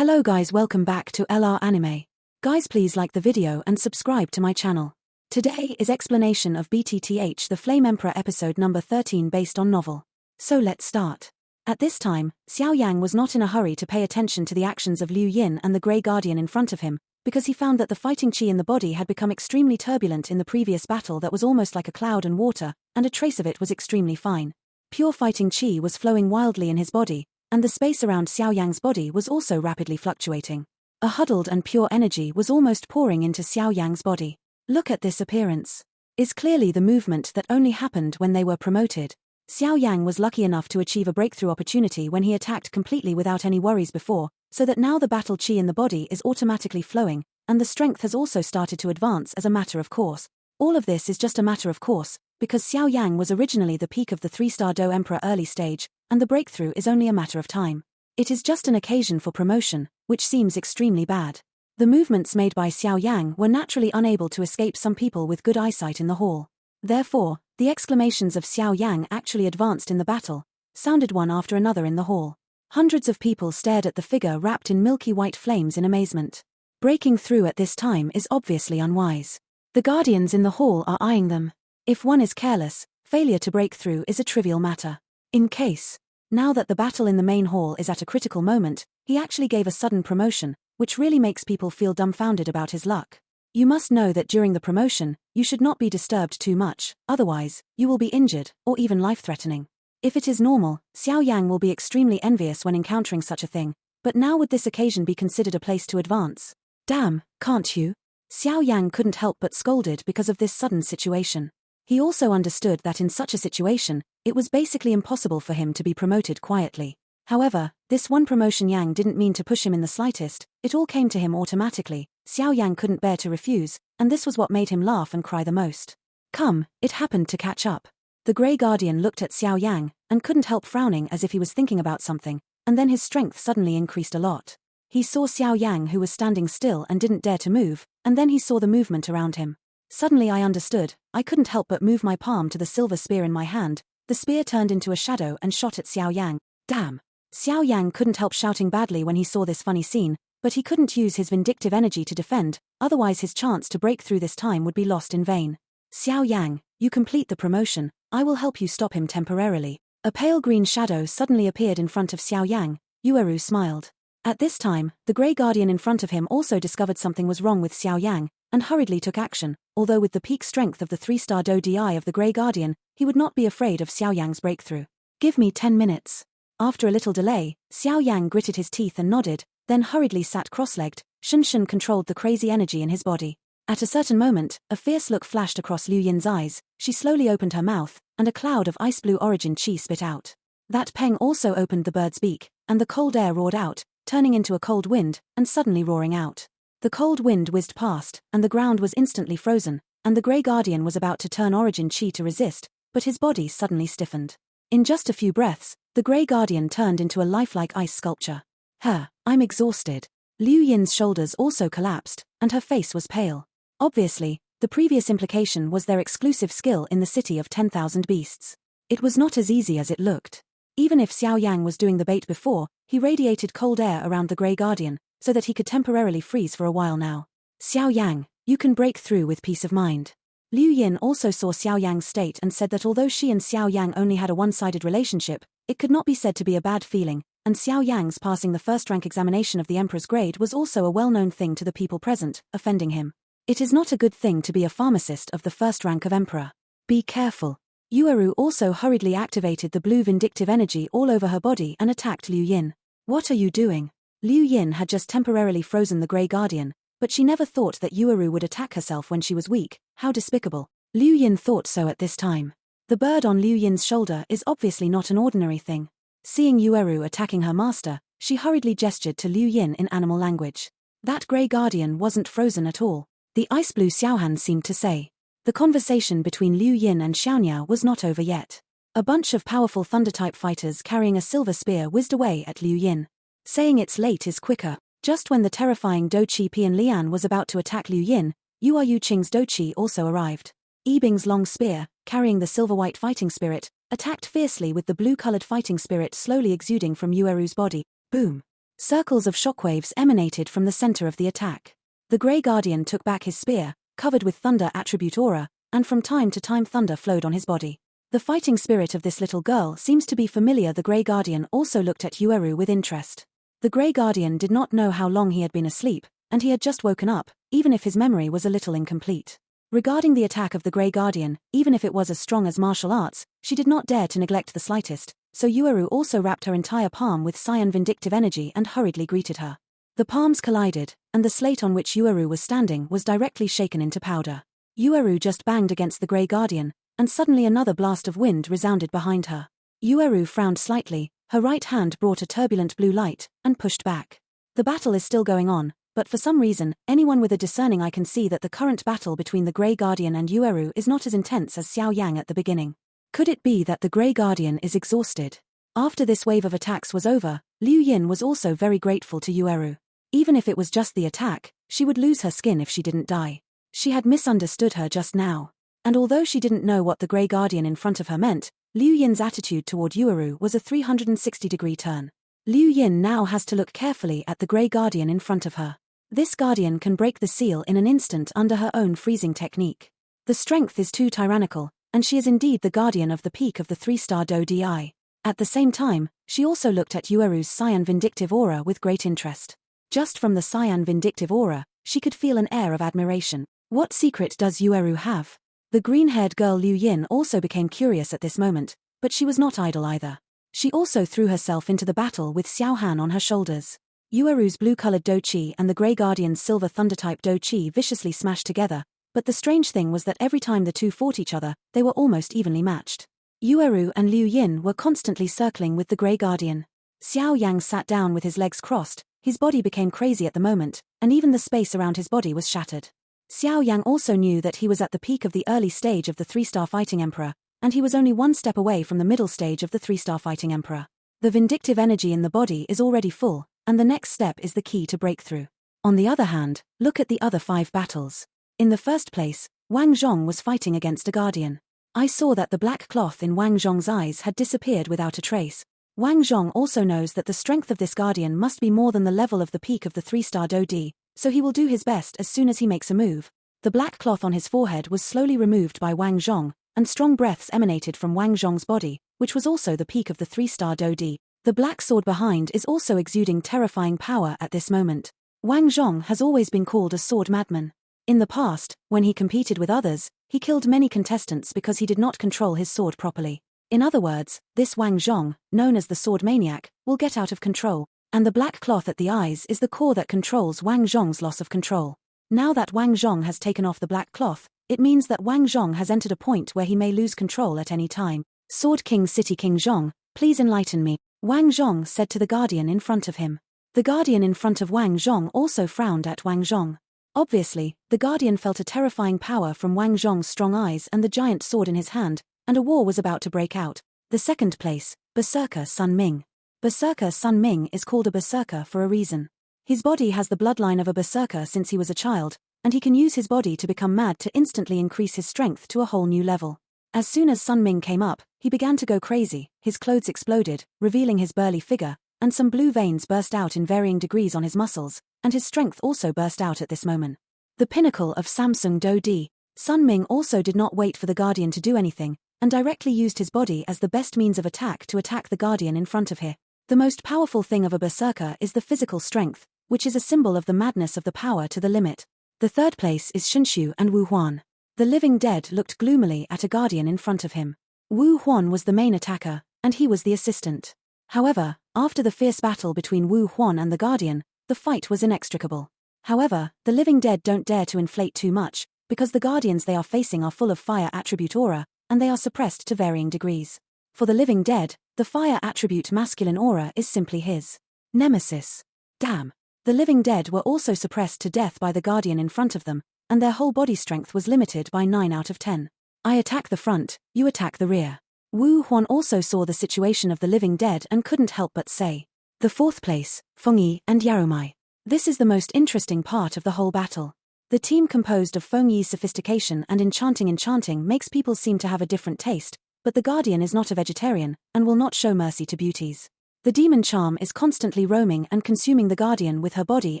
Hello guys, welcome back to LR Anime. Guys, please like the video and subscribe to my channel. Today is explanation of BTTH the Flame Emperor episode number 13 based on novel. So let's start. At this time, Xiao Yan was not in a hurry to pay attention to the actions of Liu Yin and the Grey Guardian in front of him, because he found that the fighting chi in the body had become extremely turbulent in the previous battle that was almost like a cloud and water, and a trace of it was extremely fine. Pure fighting chi was flowing wildly in his body, and the space around Xiao Yang's body was also rapidly fluctuating. A huddled and pure energy was almost pouring into Xiao Yang's body. Look at this appearance. Is clearly the movement that only happened when they were promoted. Xiao Yang was lucky enough to achieve a breakthrough opportunity when he attacked completely without any worries before, so that now the battle chi in the body is automatically flowing, and the strength has also started to advance as a matter of course. All of this is just a matter of course, because Xiao Yang was originally the peak of the 3-star Do Emperor early stage, and the breakthrough is only a matter of time. It is just an occasion for promotion, which seems extremely bad. The movements made by Xiao Yang were naturally unable to escape some people with good eyesight in the hall. Therefore, the exclamations of Xiao Yang actually advanced in the battle, sounded one after another in the hall. Hundreds of people stared at the figure wrapped in milky white flames in amazement. Breaking through at this time is obviously unwise. The guardians in the hall are eyeing them. If one is careless, failure to break through is a trivial matter. In case, now that the battle in the main hall is at a critical moment, he actually gave a sudden promotion, which really makes people feel dumbfounded about his luck. You must know that during the promotion, you should not be disturbed too much, otherwise, you will be injured, or even life-threatening. If it is normal, Xiao Yang will be extremely envious when encountering such a thing, but now would this occasion be considered a place to advance? Damn, can't you? Xiao Yang couldn't help but scolded because of this sudden situation. He also understood that in such a situation, it was basically impossible for him to be promoted quietly. However, this one promotion Yang didn't mean to push him in the slightest, it all came to him automatically. Xiao Yang couldn't bear to refuse, and this was what made him laugh and cry the most. Come, it happened to catch up. The Grey Guardian looked at Xiao Yang, and couldn't help frowning as if he was thinking about something, and then his strength suddenly increased a lot. He saw Xiao Yang who was standing still and didn't dare to move, and then he saw the movement around him. Suddenly I understood, I couldn't help but move my palm to the silver spear in my hand. The spear turned into a shadow and shot at Xiao Yang. Damn! Xiao Yang couldn't help shouting badly when he saw this funny scene, but he couldn't use his vindictive energy to defend, otherwise his chance to break through this time would be lost in vain. Xiao Yang, you complete the promotion, I will help you stop him temporarily. A pale green shadow suddenly appeared in front of Xiao Yang. Yueru smiled. At this time, the Grey Guardian in front of him also discovered something was wrong with Xiao Yang, and hurriedly took action. Although with the peak strength of the 3-star Do Di of the Grey Guardian, he would not be afraid of Xiao Yang's breakthrough. Give me 10 minutes. After a little delay, Xiao Yang gritted his teeth and nodded, then hurriedly sat cross-legged. Shun controlled the crazy energy in his body. At a certain moment, a fierce look flashed across Liu Yin's eyes. She slowly opened her mouth, and a cloud of ice blue origin chi spit out. That Peng also opened the bird's beak, and the cold air roared out, turning into a cold wind, and suddenly roaring out. The cold wind whizzed past, and the ground was instantly frozen, and the Grey Guardian was about to turn origin chi to resist, but his body suddenly stiffened. In just a few breaths, the Grey Guardian turned into a lifelike ice sculpture. I'm exhausted. Liu Yin's shoulders also collapsed, and her face was pale. Obviously, the previous implication was their exclusive skill in the city of 10,000 beasts. It was not as easy as it looked. Even if Xiao Yang was doing the bait before, he radiated cold air around the Grey Guardian, so that he could temporarily freeze for a while now. Xiao Yang, you can break through with peace of mind. Liu Yin also saw Xiao Yang's state and said that although she and Xiao Yang only had a one-sided relationship, it could not be said to be a bad feeling, and Xiao Yang's passing the first-rank examination of the Emperor's grade was also a well-known thing to the people present, offending him. It is not a good thing to be a pharmacist of the first rank of Emperor. Be careful. Yueru also hurriedly activated the blue vindictive energy all over her body and attacked Liu Yin. What are you doing? Liu Yin had just temporarily frozen the Grey Guardian, but she never thought that Yueru would attack herself when she was weak. How despicable. Liu Yin thought so at this time. The bird on Liu Yin's shoulder is obviously not an ordinary thing. Seeing Yueru attacking her master, she hurriedly gestured to Liu Yin in animal language. That Grey Guardian wasn't frozen at all. The ice blue Xiaohan seemed to say. The conversation between Liu Yin and Xiaonia was not over yet. A bunch of powerful thunder-type fighters carrying a silver spear whizzed away at Liu Yin. Saying it's late is quicker. Just when the terrifying Do Chi Pian Lian was about to attack Liu Yin, Yua Yu Qing's Do Chi also arrived. Yibing's long spear, carrying the silver-white fighting spirit, attacked fiercely with the blue-colored fighting spirit slowly exuding from Yueru's body. Boom! Circles of shockwaves emanated from the center of the attack. The Grey Guardian took back his spear, covered with thunder attribute aura, and from time to time thunder flowed on his body. The fighting spirit of this little girl seems to be familiar. The Grey Guardian also looked at Yueru with interest. The Grey Guardian did not know how long he had been asleep, and he had just woken up, even if his memory was a little incomplete. Regarding the attack of the Grey Guardian, even if it was as strong as martial arts, she did not dare to neglect the slightest, so Yueru also wrapped her entire palm with cyan vindictive energy and hurriedly greeted her. The palms collided, and the slate on which Yueru was standing was directly shaken into powder. Yueru just banged against the Grey Guardian, and suddenly another blast of wind resounded behind her. Yueru frowned slightly, her right hand brought a turbulent blue light, and pushed back. The battle is still going on, but for some reason, anyone with a discerning eye can see that the current battle between the Grey Guardian and Yueru is not as intense as Xiao Yang at the beginning. Could it be that the Grey Guardian is exhausted? After this wave of attacks was over, Liu Yin was also very grateful to Yueru. Even if it was just the attack, she would lose her skin if she didn't die. She had misunderstood her just now. And although she didn't know what the Grey Guardian in front of her meant, Liu Yin's attitude toward Yueru was a 360-degree turn. Liu Yin now has to look carefully at the Grey Guardian in front of her. This guardian can break the seal in an instant under her own freezing technique. The strength is too tyrannical, and she is indeed the guardian of the peak of the 3-star Do Di. At the same time, she also looked at Yueru's cyan vindictive aura with great interest. Just from the cyan vindictive aura, she could feel an air of admiration. What secret does Yueru have? The green-haired girl Liu Yin also became curious at this moment, but she was not idle either. She also threw herself into the battle with Xiao Han on her shoulders. Yueru's blue-colored Do Chi and the Grey Guardian's silver thunder-type Do Chi viciously smashed together, but the strange thing was that every time the two fought each other, they were almost evenly matched. Yueru and Liu Yin were constantly circling with the Grey Guardian. Xiao Yang sat down with his legs crossed, his body became crazy at the moment, and even the space around his body was shattered. Xiao Yang also knew that he was at the peak of the early stage of the 3-star Fighting Emperor, and he was only one step away from the middle stage of the 3-star Fighting Emperor. The vindictive energy in the body is already full, and the next step is the key to breakthrough. On the other hand, look at the other 5 battles. In the first place, Wang Zhong was fighting against a guardian. I saw that the black cloth in Wang Zhong's eyes had disappeared without a trace. Wang Zhong also knows that the strength of this guardian must be more than the level of the peak of the 3-star Do Di, so he will do his best as soon as he makes a move. The black cloth on his forehead was slowly removed by Wang Zhong, and strong breaths emanated from Wang Zhong's body, which was also the peak of the 3-star Do Di. The black sword behind is also exuding terrifying power at this moment. Wang Zhong has always been called a sword madman. In the past, when he competed with others, he killed many contestants because he did not control his sword properly. In other words, this Wang Zhong, known as the sword maniac, will get out of control, and the black cloth at the eyes is the core that controls Wang Zhong's loss of control. Now that Wang Zhong has taken off the black cloth, it means that Wang Zhong has entered a point where he may lose control at any time. Sword King City King Zhong, please enlighten me, Wang Zhong said to the guardian in front of him. The guardian in front of Wang Zhong also frowned at Wang Zhong. Obviously, the guardian felt a terrifying power from Wang Zhong's strong eyes and the giant sword in his hand, and a war was about to break out. The second place, Berserker Sun Ming. Berserker Sun Ming is called a berserker for a reason. His body has the bloodline of a berserker since he was a child, and he can use his body to become mad to instantly increase his strength to a whole new level. As soon as Sun Ming came up, he began to go crazy, his clothes exploded, revealing his burly figure, and some blue veins burst out in varying degrees on his muscles, and his strength also burst out at this moment. The pinnacle of Samsung Do Di, Sun Ming also did not wait for the guardian to do anything, and directly used his body as the best means of attack to attack the guardian in front of him. The most powerful thing of a berserker is the physical strength, which is a symbol of the madness of the power to the limit. The third place is Shenxiu and Wu Huan. The living dead looked gloomily at a guardian in front of him. Wu Huan was the main attacker, and he was the assistant. However, after the fierce battle between Wu Huan and the guardian, the fight was inextricable. However, the living dead don't dare to inflate too much, because the guardians they are facing are full of fire attribute aura, and they are suppressed to varying degrees. For the living dead, the fire attribute masculine aura is simply his nemesis. Damn. The living dead were also suppressed to death by the guardian in front of them, and their whole body strength was limited by 9 out of 10. I attack the front, you attack the rear. Wu Huan also saw the situation of the living dead and couldn't help but say. The fourth place, Feng Yi and Yaromai. This is the most interesting part of the whole battle. The team composed of Feng Yi's sophistication and enchanting makes people seem to have a different taste, but the guardian is not a vegetarian, and will not show mercy to beauties. The demon charm is constantly roaming and consuming the guardian with her body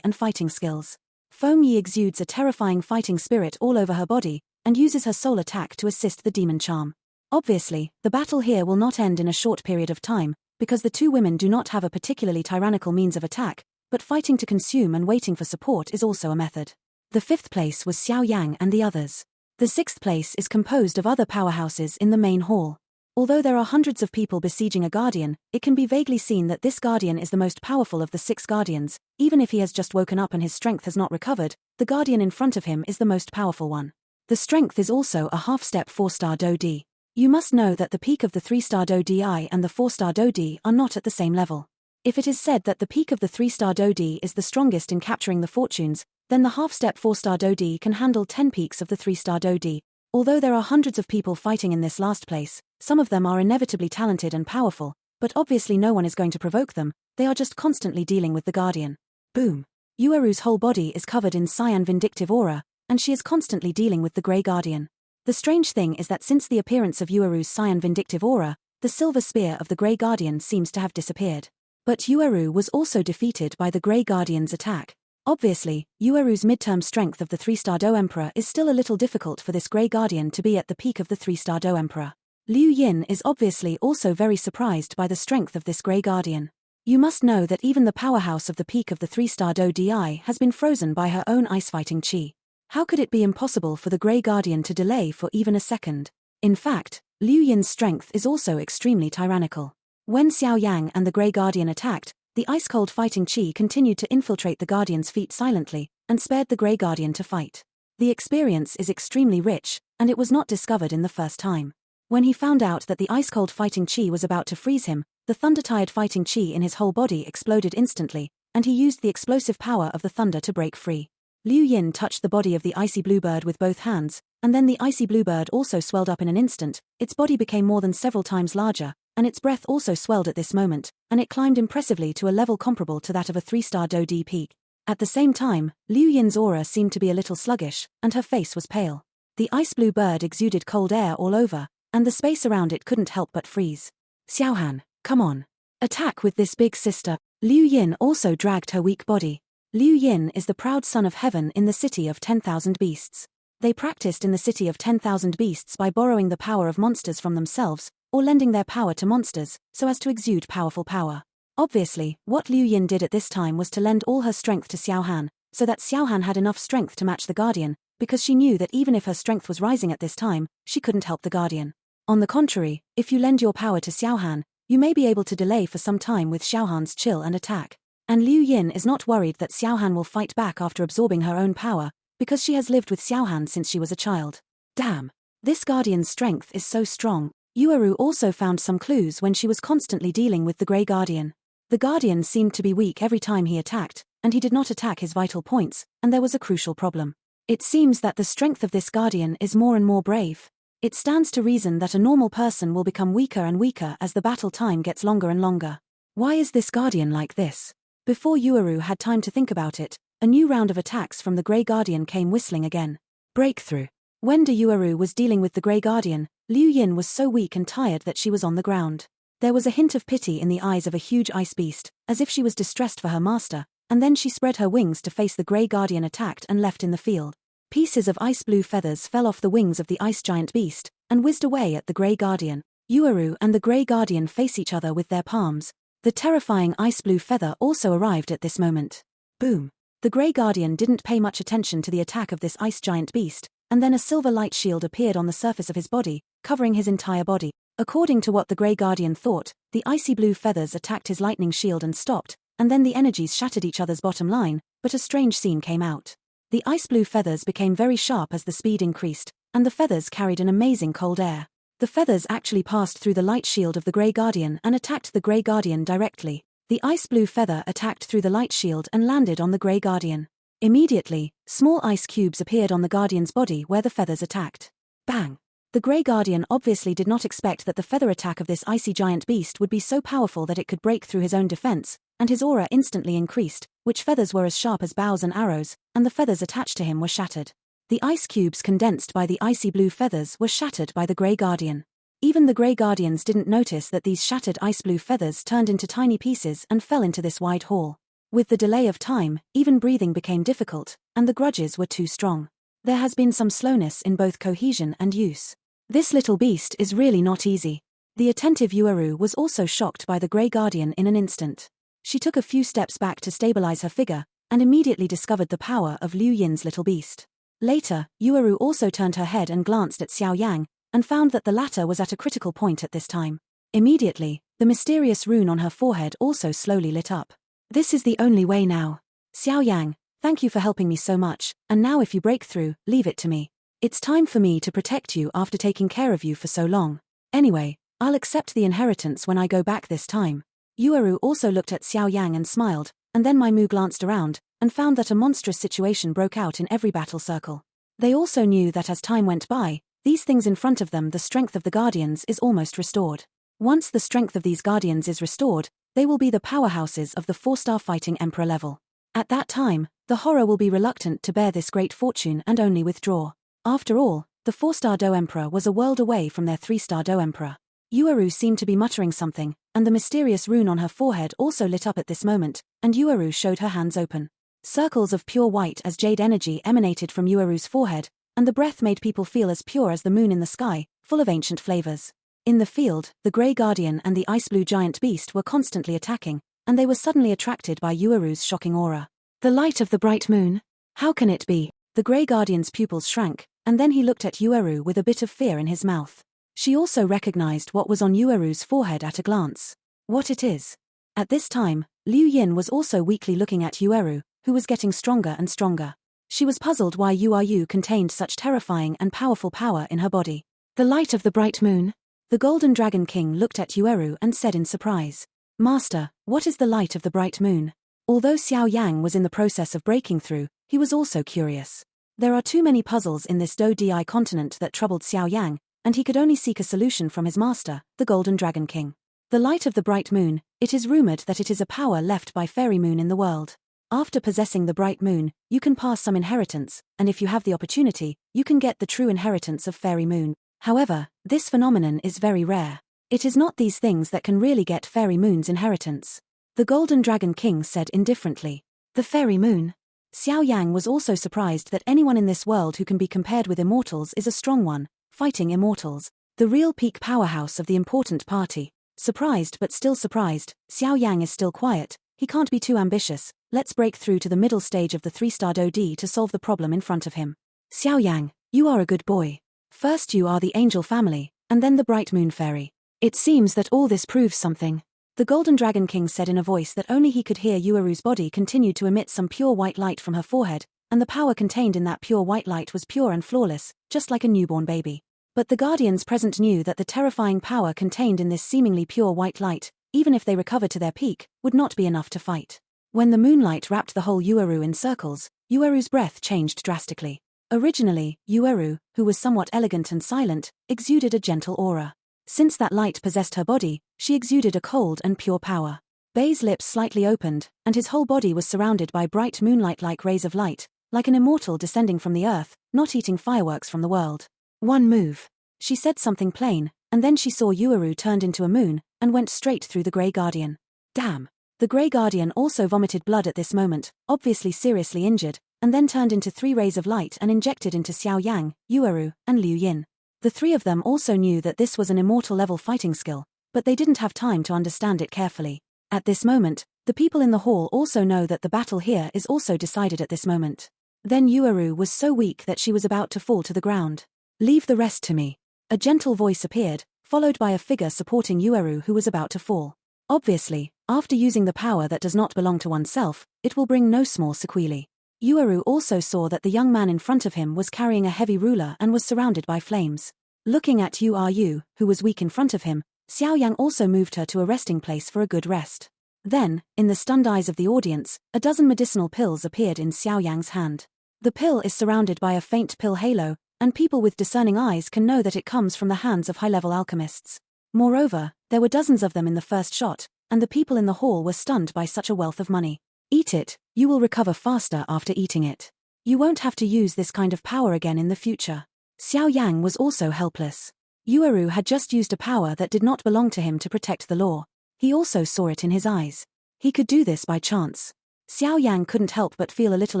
and fighting skills. Feng Yi exudes a terrifying fighting spirit all over her body, and uses her soul attack to assist the demon charm. Obviously, the battle here will not end in a short period of time, because the two women do not have a particularly tyrannical means of attack, but fighting to consume and waiting for support is also a method. The 5th place was Xiao Yan and the others. The 6th place is composed of other powerhouses in the main hall. Although there are hundreds of people besieging a guardian, it can be vaguely seen that this guardian is the most powerful of the 6 guardians. Even if he has just woken up and his strength has not recovered, the guardian in front of him is the most powerful one. The strength is also a half-step 4-star Do D. You must know that the peak of the 3-star Do Di and the 4-star Do Di are not at the same level. If it is said that the peak of the 3-star Do Di is the strongest in capturing the fortunes, then the half-step 4-star Do Di can handle 10 peaks of the 3-star Do Di. Although there are hundreds of people fighting in this last place, some of them are inevitably talented and powerful, but obviously no one is going to provoke them, they are just constantly dealing with the guardian. Boom. Yueru's whole body is covered in cyan vindictive aura, and she is constantly dealing with the grey guardian. The strange thing is that since the appearance of Yueru's cyan vindictive aura, the silver spear of the grey guardian seems to have disappeared. But Yueru was also defeated by the grey guardian's attack. Obviously, Yueru's midterm strength of the 3-star Do Emperor is still a little difficult for this grey guardian to be at the peak of the 3-star Do Emperor. Liu Yin is obviously also very surprised by the strength of this grey guardian. You must know that even the powerhouse of the peak of the 3-star Do Di has been frozen by her own ice-fighting chi. How could it be impossible for the grey guardian to delay for even a second? In fact, Liu Yin's strength is also extremely tyrannical. When Xiao Yang and the grey guardian attacked, the ice-cold fighting chi continued to infiltrate the guardian's feet silently, and spared the grey guardian to fight. The experience is extremely rich, and it was not discovered in the first time. When he found out that the ice-cold fighting chi was about to freeze him, the thunder-tired fighting chi in his whole body exploded instantly, and he used the explosive power of the thunder to break free. Liu Yin touched the body of the icy bluebird with both hands, and then the icy bluebird also swelled up in an instant. Its body became more than several times larger, and its breath also swelled at this moment, and it climbed impressively to a level comparable to that of a 3-star Do Di peak. At the same time, Liu Yin's aura seemed to be a little sluggish, and her face was pale. The ice blue bird exuded cold air all over, and the space around it couldn't help but freeze. Xiaohan, come on. Attack with this big sister. Liu Yin also dragged her weak body. Liu Yin is the proud son of heaven in the city of 10,000 beasts. They practiced in the city of 10,000 beasts by borrowing the power of monsters from themselves, or lending their power to monsters, so as to exude powerful power. Obviously, what Liu Yin did at this time was to lend all her strength to Xiaohan, so that Xiaohan had enough strength to match the guardian, because she knew that even if her strength was rising at this time, she couldn't help the guardian. On the contrary, if you lend your power to Xiaohan, you may be able to delay for some time with Xiaohan's chill and attack. And Liu Yin is not worried that Xiaohan will fight back after absorbing her own power, because she has lived with Xiaohan since she was a child. Damn! This guardian's strength is so strong. Yueru also found some clues when she was constantly dealing with the grey guardian. The guardian seemed to be weak every time he attacked, and he did not attack his vital points, and there was a crucial problem. It seems that the strength of this guardian is more and more brave. It stands to reason that a normal person will become weaker and weaker as the battle time gets longer and longer. Why is this guardian like this? Before Yueru had time to think about it, a new round of attacks from the Grey Guardian came whistling again. Breakthrough. When Yueru was dealing with the Grey Guardian, Liu Yin was so weak and tired that she was on the ground. There was a hint of pity in the eyes of a huge ice beast, as if she was distressed for her master, and then she spread her wings to face the Grey Guardian attacked and left in the field. Pieces of ice blue feathers fell off the wings of the ice giant beast, and whizzed away at the Grey Guardian. Yueru and the Grey Guardian face each other with their palms. The terrifying ice blue feather also arrived at this moment. Boom. The Grey Guardian didn't pay much attention to the attack of this ice giant beast, and then a silver light shield appeared on the surface of his body, covering his entire body. According to what the Grey Guardian thought, the icy blue feathers attacked his lightning shield and stopped, and then the energies shattered each other's bottom line, but a strange scene came out. The ice blue feathers became very sharp as the speed increased, and the feathers carried an amazing cold air. The feathers actually passed through the light shield of the Grey Guardian and attacked the Grey Guardian directly. The ice blue feather attacked through the light shield and landed on the Grey Guardian. Immediately, small ice cubes appeared on the Guardian's body where the feathers attacked. Bang! The Grey Guardian obviously did not expect that the feather attack of this icy giant beast would be so powerful that it could break through his own defense, and his aura instantly increased, which feathers were as sharp as bows and arrows, and the feathers attached to him were shattered. The ice cubes condensed by the icy blue feathers were shattered by the Grey Guardian. Even the Grey Guardians didn't notice that these shattered ice-blue feathers turned into tiny pieces and fell into this wide hall. With the delay of time, even breathing became difficult, and the grudges were too strong. There has been some slowness in both cohesion and use. This little beast is really not easy. The attentive Yuaru was also shocked by the Grey Guardian in an instant. She took a few steps back to stabilize her figure, and immediately discovered the power of Liu Yin's little beast. Later, Yuaru also turned her head and glanced at Xiao Yang, and found that the latter was at a critical point at this time. Immediately, the mysterious rune on her forehead also slowly lit up. This is the only way now. Xiao Yang, thank you for helping me so much, and now if you break through, leave it to me. It's time for me to protect you after taking care of you for so long. Anyway, I'll accept the inheritance when I go back this time. Yuaru also looked at Xiao Yang and smiled, and then Mai Mu glanced around, and found that a monstrous situation broke out in every battle circle. They also knew that as time went by, these things in front of them, the strength of the Guardians is almost restored. Once the strength of these Guardians is restored, they will be the powerhouses of the 4-star fighting Emperor level. At that time, the horror will be reluctant to bear this great fortune and only withdraw. After all, the 4-star Do Emperor was a world away from their 3-star Do Emperor. Yuaru seemed to be muttering something, and the mysterious rune on her forehead also lit up at this moment, and Yuaru showed her hands open. Circles of pure white as jade energy emanated from Yuaru's forehead, and the breath made people feel as pure as the moon in the sky, full of ancient flavors. In the field, the Grey Guardian and the ice-blue giant beast were constantly attacking, and they were suddenly attracted by Yuaru's shocking aura. The light of the bright moon? How can it be? The Grey Guardian's pupils shrank, and then he looked at Yuaru with a bit of fear in his mouth. She also recognized what was on Yuaru's forehead at a glance. What it is. At this time, Liu Yin was also weakly looking at Yuaru, who was getting stronger and stronger. She was puzzled why Yuaru contained such terrifying and powerful power in her body. The light of the bright moon? The Golden Dragon King looked at Yuaru and said in surprise, Master, what is the light of the bright moon? Although Xiao Yang was in the process of breaking through, he was also curious. There are too many puzzles in this Do-Di continent that troubled Xiao Yang, and he could only seek a solution from his master, the Golden Dragon King. The light of the bright moon, it is rumored that it is a power left by Fairy Moon in the world. After possessing the bright moon, you can pass some inheritance, and if you have the opportunity, you can get the true inheritance of Fairy Moon. However, this phenomenon is very rare. It is not these things that can really get Fairy Moon's inheritance. The Golden Dragon King said indifferently. The Fairy Moon? Xiao Yang was also surprised that anyone in this world who can be compared with immortals is a strong one, fighting immortals, the real peak powerhouse of the important party. Surprised but still surprised, Xiao Yang is still quiet, he can't be too ambitious, let's break through to the middle stage of the 3-star Do-Di to solve the problem in front of him. Xiao Yang, you are a good boy. First you are the angel family, and then the bright moon fairy. It seems that all this proves something. The Golden Dragon King said in a voice that only he could hear. Yuaru's body continued to emit some pure white light from her forehead, and the power contained in that pure white light was pure and flawless, just like a newborn baby. But the Guardians present knew that the terrifying power contained in this seemingly pure white light, even if they recovered to their peak, would not be enough to fight. When the moonlight wrapped the whole Yuaru in circles, Yuaru's breath changed drastically. Originally, Yuaru, who was somewhat elegant and silent, exuded a gentle aura. Since that light possessed her body, she exuded a cold and pure power. Bei's lips slightly opened, and his whole body was surrounded by bright moonlight-like rays of light, like an immortal descending from the earth, not eating fireworks from the world. One move. She said something plain, and then she saw Yuaru turned into a moon, and went straight through the Grey Guardian. Damn. The Grey Guardian also vomited blood at this moment, obviously seriously injured, and then turned into 3 rays of light and injected into Xiao Yang, Yuaru, and Liu Yin. The 3 of them also knew that this was an immortal-level fighting skill, but they didn't have time to understand it carefully. At this moment, the people in the hall also know that the battle here is also decided at this moment. Then Yuaru was so weak that she was about to fall to the ground. Leave the rest to me. A gentle voice appeared, followed by a figure supporting Yuaru who was about to fall. Obviously, after using the power that does not belong to oneself, it will bring no small sequelae. Yuaru also saw that the young man in front of him was carrying a heavy ruler and was surrounded by flames. Looking at Yuaru, who was weak in front of him, Xiao Yang also moved her to a resting place for a good rest. Then, in the stunned eyes of the audience, a dozen medicinal pills appeared in Xiao Yang's hand. The pill is surrounded by a faint pill halo, and people with discerning eyes can know that it comes from the hands of high-level alchemists. Moreover, there were dozens of them in the first shot, and the people in the hall were stunned by such a wealth of money. Eat it, you will recover faster after eating it. You won't have to use this kind of power again in the future. Xiao Yang was also helpless. Yueru had just used a power that did not belong to him to protect the law. He also saw it in his eyes. He could do this by chance. Xiao Yang couldn't help but feel a little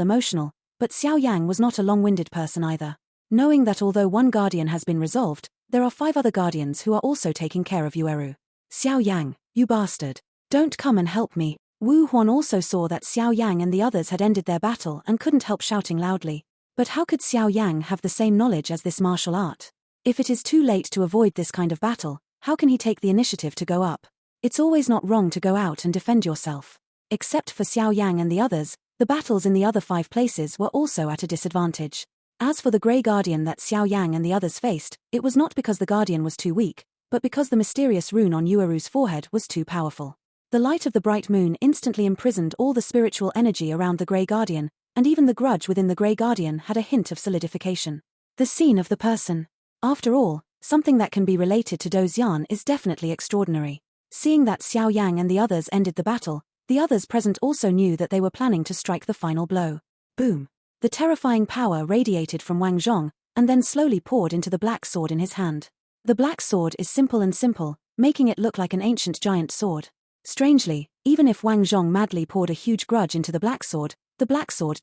emotional, but Xiao Yang was not a long-winded person either. Knowing that although one guardian has been resolved, there are 5 other guardians who are also taking care of Yueru. Xiao Yang, you bastard. Don't come and help me. Wu Huan also saw that Xiao Yang and the others had ended their battle and couldn't help shouting loudly. But how could Xiao Yang have the same knowledge as this martial art? If it is too late to avoid this kind of battle, how can he take the initiative to go up? It's always not wrong to go out and defend yourself. Except for Xiao Yang and the others, the battles in the other 5 places were also at a disadvantage. As for the Grey Guardian that Xiao Yang and the others faced, it was not because the Guardian was too weak, but because the mysterious rune on Yueru's forehead was too powerful. The light of the bright moon instantly imprisoned all the spiritual energy around the Grey Guardian, and even the grudge within the Grey Guardian had a hint of solidification. The scene of the person. After all, something that can be related to Dozian is definitely extraordinary. Seeing that Xiao Yang and the others ended the battle, the others present also knew that they were planning to strike the final blow. Boom. The terrifying power radiated from Wang Zhong, and then slowly poured into the black sword in his hand. The black sword is simple, making it look like an ancient giant sword. Strangely, even if Wang Zhong madly poured a huge grudge into the black sword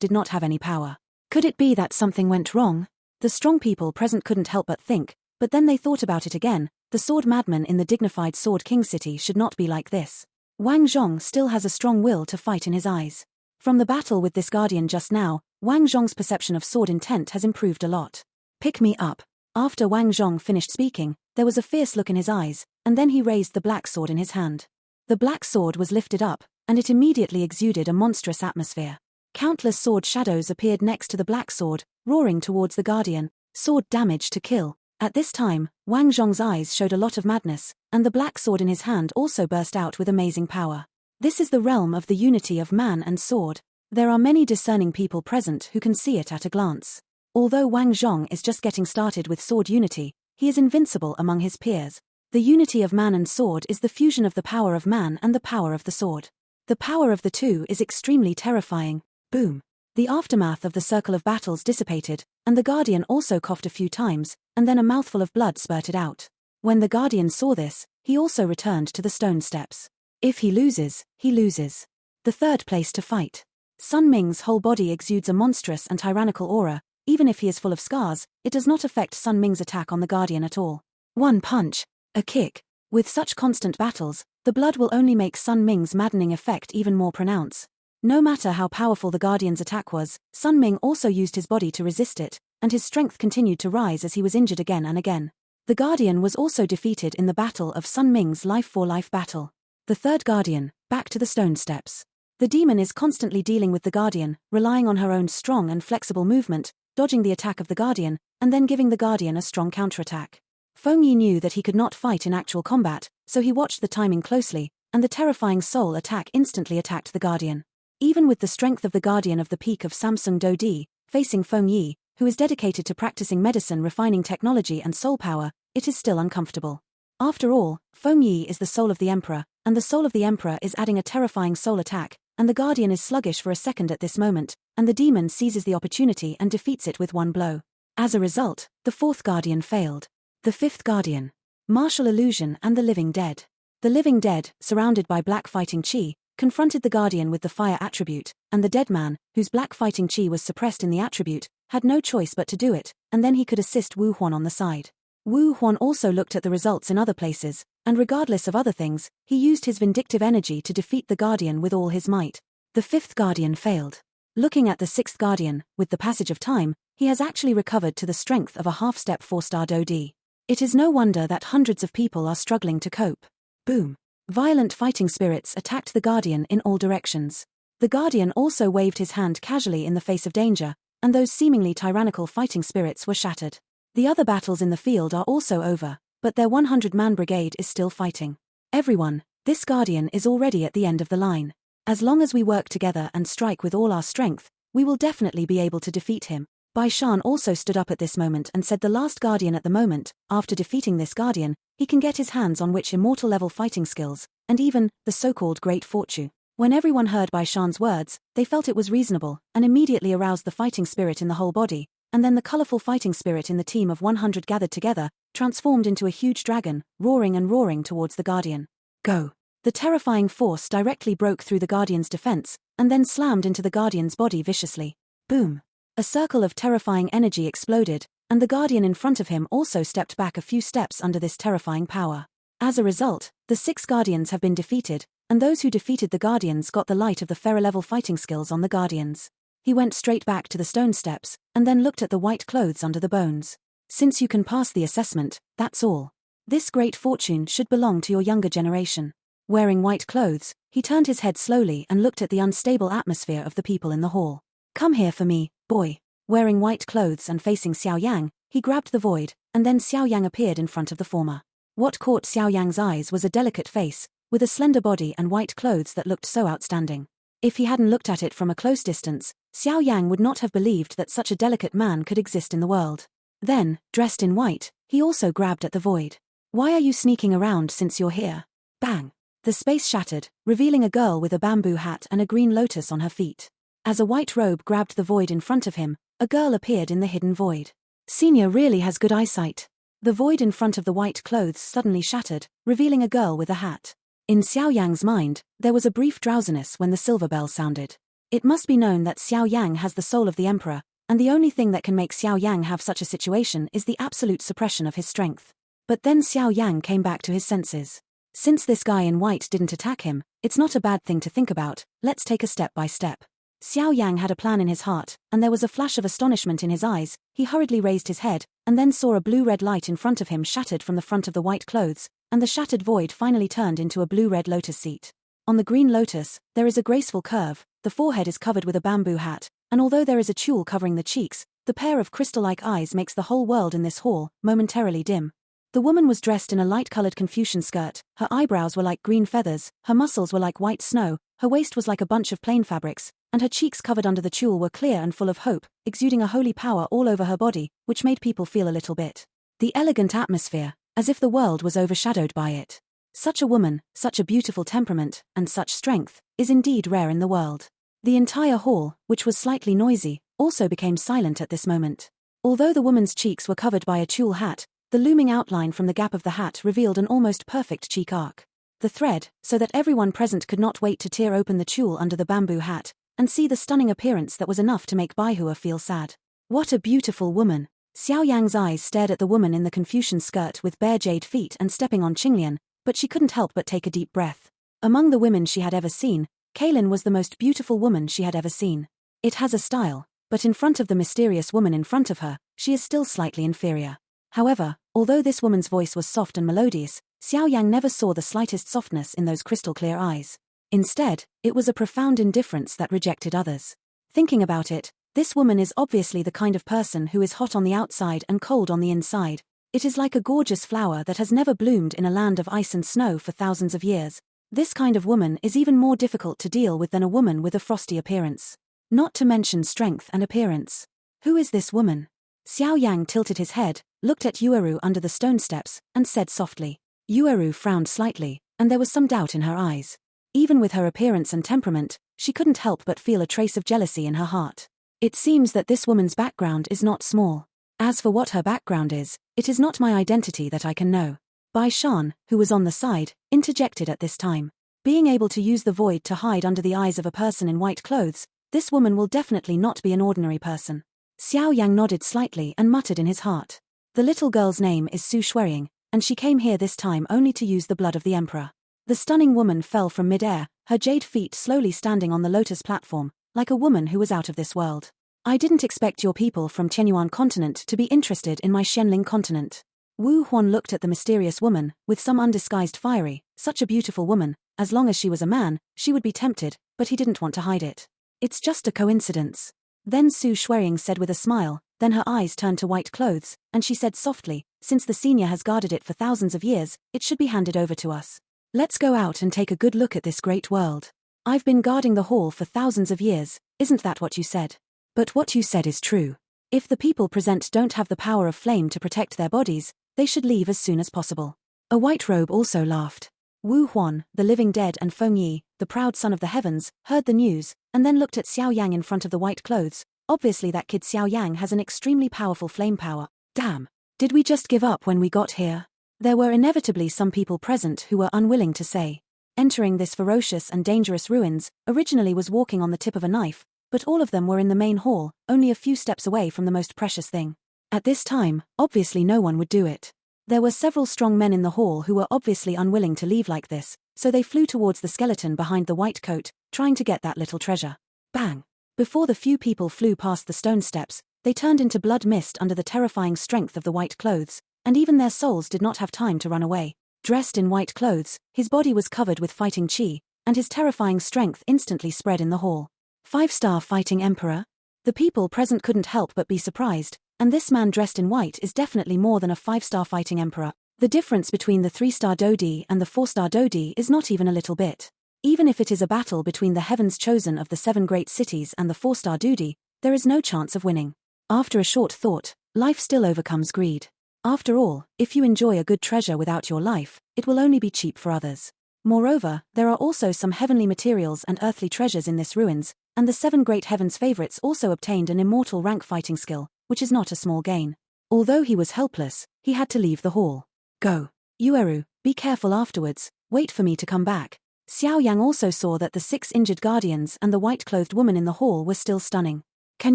did not have any power. Could it be that something went wrong? The strong people present couldn't help but think, but then they thought about it again. The sword madman in the dignified Sword King city should not be like this. Wang Zhong still has a strong will to fight in his eyes. From the battle with this guardian just now, Wang Zhong's perception of sword intent has improved a lot. Pick me up. After Wang Zhong finished speaking, there was a fierce look in his eyes, and then he raised the black sword in his hand. The black sword was lifted up, and it immediately exuded a monstrous atmosphere. Countless sword shadows appeared next to the black sword, roaring towards the guardian. Sword damage to kill. At this time, Wang Zhong's eyes showed a lot of madness, and the black sword in his hand also burst out with amazing power. This is the realm of the unity of man and sword. There are many discerning people present who can see it at a glance. Although Wang Zhong is just getting started with sword unity, he is invincible among his peers. The unity of man and sword is the fusion of the power of man and the power of the sword. The power of the two is extremely terrifying. Boom. The aftermath of the circle of battles dissipated, and the guardian also coughed a few times, and then a mouthful of blood spurted out. When the guardian saw this, he also returned to the stone steps. If he loses, he loses. The third place to fight. Sun Ming's whole body exudes a monstrous and tyrannical aura. Even if he is full of scars, it does not affect Sun Ming's attack on the guardian at all. One punch. A kick. With such constant battles, the blood will only make Sun Ming's maddening effect even more pronounced. No matter how powerful the guardian's attack was, Sun Ming also used his body to resist it, and his strength continued to rise as he was injured again and again. The guardian was also defeated in the battle of Sun Ming's life-for-life battle. The third guardian, back to the stone steps. The demon is constantly dealing with the guardian, relying on her own strong and flexible movement, dodging the attack of the guardian, and then giving the guardian a strong counterattack. Feng Yi knew that he could not fight in actual combat, so he watched the timing closely, and the terrifying soul attack instantly attacked the guardian. Even with the strength of the guardian of the peak of Samsung Do-Di, facing Feng Yi, who is dedicated to practicing medicine, refining technology and soul power, it is still uncomfortable. After all, Feng Yi is the soul of the emperor, and the soul of the emperor is adding a terrifying soul attack, and the guardian is sluggish for a second at this moment, and the demon seizes the opportunity and defeats it with one blow. As a result, the fourth guardian failed. The fifth guardian. Martial illusion and the living dead. The living dead, surrounded by black fighting chi, confronted the guardian with the fire attribute, and the dead man, whose black fighting chi was suppressed in the attribute, had no choice but to do it, and then he could assist Wu Huan on the side. Wu Huan also looked at the results in other places, and regardless of other things, he used his vindictive energy to defeat the guardian with all his might. The fifth guardian failed. Looking at the sixth guardian, with the passage of time, he has actually recovered to the strength of a half-step 4-star Do-Di. It is no wonder that hundreds of people are struggling to cope. Boom. Violent fighting spirits attacked the guardian in all directions. The guardian also waved his hand casually in the face of danger, and those seemingly tyrannical fighting spirits were shattered. The other battles in the field are also over, but their 100-man brigade is still fighting. Everyone, this guardian is already at the end of the line. As long as we work together and strike with all our strength, we will definitely be able to defeat him. Bai Shan also stood up at this moment and said the last guardian at the moment, after defeating this guardian, he can get his hands on which immortal-level fighting skills, and even the so-called great fortune. When everyone heard Bai Shan's words, they felt it was reasonable, and immediately aroused the fighting spirit in the whole body, and then the colorful fighting spirit in the team of 100 gathered together, transformed into a huge dragon, roaring and roaring towards the Guardian. Go! The terrifying force directly broke through the Guardian's defense, and then slammed into the Guardian's body viciously. Boom! A circle of terrifying energy exploded, and the Guardian in front of him also stepped back a few steps under this terrifying power. As a result, the 6 Guardians have been defeated, and those who defeated the Guardians got the light of the Pharaoh-level fighting skills on the Guardians. He went straight back to the stone steps, and then looked at the white clothes under the bones. Since you can pass the assessment, that's all. This great fortune should belong to your younger generation. Wearing white clothes, he turned his head slowly and looked at the unstable atmosphere of the people in the hall. Come here for me, boy. Wearing white clothes and facing Xiao Yang, he grabbed the void, and then Xiao Yang appeared in front of the former. What caught Xiao Yang's eyes was a delicate face, with a slender body and white clothes that looked so outstanding. If he hadn't looked at it from a close distance, Xiao Yang would not have believed that such a delicate man could exist in the world. Then, dressed in white, he also grabbed at the void. Why are you sneaking around since you're here? Bang! The space shattered, revealing a girl with a bamboo hat and a green lotus on her feet. As a white robe grabbed the void in front of him, a girl appeared in the hidden void. Senior really has good eyesight. The void in front of the white clothes suddenly shattered, revealing a girl with a hat. In Xiao Yang's mind, there was a brief drowsiness when the silver bell sounded. It must be known that Xiao Yang has the soul of the emperor, and the only thing that can make Xiao Yang have such a situation is the absolute suppression of his strength. But then Xiao Yang came back to his senses. Since this guy in white didn't attack him, it's not a bad thing to think about. Let's take a step by step. Xiao Yang had a plan in his heart, and there was a flash of astonishment in his eyes. He hurriedly raised his head, and then saw a blue-red light in front of him shattered from the front of the white clothes, and the shattered void finally turned into a blue-red lotus seat. On the green lotus, there is a graceful curve, the forehead is covered with a bamboo hat, and although there is a tulle covering the cheeks, the pair of crystal-like eyes makes the whole world in this hall momentarily dim. The woman was dressed in a light-colored Confucian skirt, her eyebrows were like green feathers, her muscles were like white snow, her waist was like a bunch of plain fabrics, and her cheeks covered under the tulle were clear and full of hope, exuding a holy power all over her body, which made people feel a little bit. The elegant atmosphere, as if the world was overshadowed by it. Such a woman, such a beautiful temperament, and such strength, is indeed rare in the world. The entire hall, which was slightly noisy, also became silent at this moment. Although the woman's cheeks were covered by a tulle hat, the looming outline from the gap of the hat revealed an almost perfect cheek arc. The thread, so that everyone present could not wait to tear open the tulle under the bamboo hat, and see the stunning appearance that was enough to make Baihua feel sad. What a beautiful woman! Xiao Yang's eyes stared at the woman in the Confucian skirt with bare jade feet and stepping on Qinglian, but she couldn't help but take a deep breath. Among the women she had ever seen, Kaylin was the most beautiful woman she had ever seen. It has a style, but in front of the mysterious woman in front of her, she is still slightly inferior. However, although this woman's voice was soft and melodious, Xiao Yang never saw the slightest softness in those crystal-clear eyes. Instead, it was a profound indifference that rejected others. Thinking about it, this woman is obviously the kind of person who is hot on the outside and cold on the inside. It is like a gorgeous flower that has never bloomed in a land of ice and snow for thousands of years. This kind of woman is even more difficult to deal with than a woman with a frosty appearance. Not to mention strength and appearance. Who is this woman? Xiao Yang tilted his head, looked at Yueru under the stone steps, and said softly. Yueru frowned slightly, and there was some doubt in her eyes. Even with her appearance and temperament, she couldn't help but feel a trace of jealousy in her heart. It seems that this woman's background is not small. As for what her background is, it is not my identity that I can know. Bai Shan, who was on the side, interjected at this time. Being able to use the void to hide under the eyes of a person in white clothes, this woman will definitely not be an ordinary person. Xiao Yang nodded slightly and muttered in his heart. The little girl's name is Su Shuiying, and she came here this time only to use the blood of the emperor. The stunning woman fell from mid-air, her jade feet slowly standing on the lotus platform, like a woman who was out of this world. I didn't expect your people from Tianyuan continent to be interested in my Shenling continent. Wu Huan looked at the mysterious woman, with some undisguised fiery. Such a beautiful woman, as long as she was a man, she would be tempted, but he didn't want to hide it. It's just a coincidence. Then Su Shuiying said with a smile, then her eyes turned to white clothes, and she said softly, since the senior has guarded it for thousands of years, it should be handed over to us. Let's go out and take a good look at this great world. I've been guarding the hall for thousands of years, isn't that what you said? But what you said is true. If the people present don't have the power of flame to protect their bodies, they should leave as soon as possible. A white robe also laughed. Wu Huan, the living dead, and Feng Yi, the proud son of the heavens, heard the news, and then looked at Xiao Yang in front of the white clothes. Obviously that kid Xiao Yang has an extremely powerful flame power. Damn. Did we just give up when we got here? There were inevitably some people present who were unwilling to say. Entering this ferocious and dangerous ruins, originally was walking on the tip of a knife, but all of them were in the main hall, only a few steps away from the most precious thing. At this time, obviously no one would do it. There were several strong men in the hall who were obviously unwilling to leave like this, so they flew towards the skeleton behind the white coat, trying to get that little treasure. Bang! Before the few people flew past the stone steps, they turned into blood mist under the terrifying strength of the white clothes, and even their souls did not have time to run away. Dressed in white clothes, his body was covered with fighting chi, and his terrifying strength instantly spread in the hall. 5-star fighting emperor? The people present couldn't help but be surprised, and this man dressed in white is definitely more than a 5-star fighting emperor. The difference between the 3-star Dodi and the 4-star Dodi is not even a little bit. Even if it is a battle between the heavens chosen of the 7 great cities and the 4-star Dodi, there is no chance of winning. After a short thought, life still overcomes greed. After all, if you enjoy a good treasure without your life, it will only be cheap for others. Moreover, there are also some heavenly materials and earthly treasures in this ruins, and the 7 great heavens favorites also obtained an immortal rank fighting skill, which is not a small gain. Although he was helpless, he had to leave the hall. Go. Yueru, be careful afterwards, wait for me to come back. Xiao Yang also saw that the 6 injured guardians and the white-clothed woman in the hall were still stunning. Can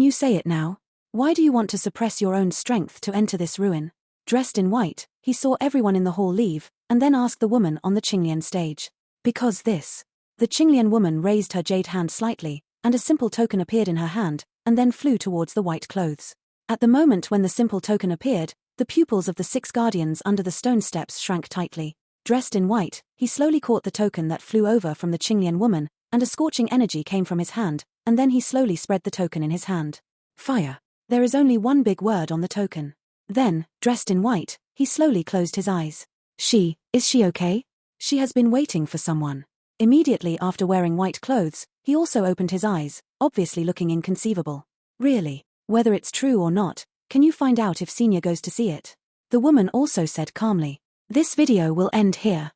you say it now? Why do you want to suppress your own strength to enter this ruin? Dressed in white, he saw everyone in the hall leave, and then asked the woman on the Qinglian stage. Because this. The Qinglian woman raised her jade hand slightly, and a simple token appeared in her hand, and then flew towards the white clothes. At the moment when the simple token appeared, the pupils of the 6 guardians under the stone steps shrank tightly. Dressed in white, he slowly caught the token that flew over from the Qinglian woman, and a scorching energy came from his hand, and then he slowly spread the token in his hand. Fire. There is only one big word on the token. Then, dressed in white, he slowly closed his eyes. Is she okay? She has been waiting for someone. Immediately after wearing white clothes, he also opened his eyes, obviously looking inconceivable. Really? Whether it's true or not, can you find out if Senior goes to see it? The woman also said calmly. This video will end here.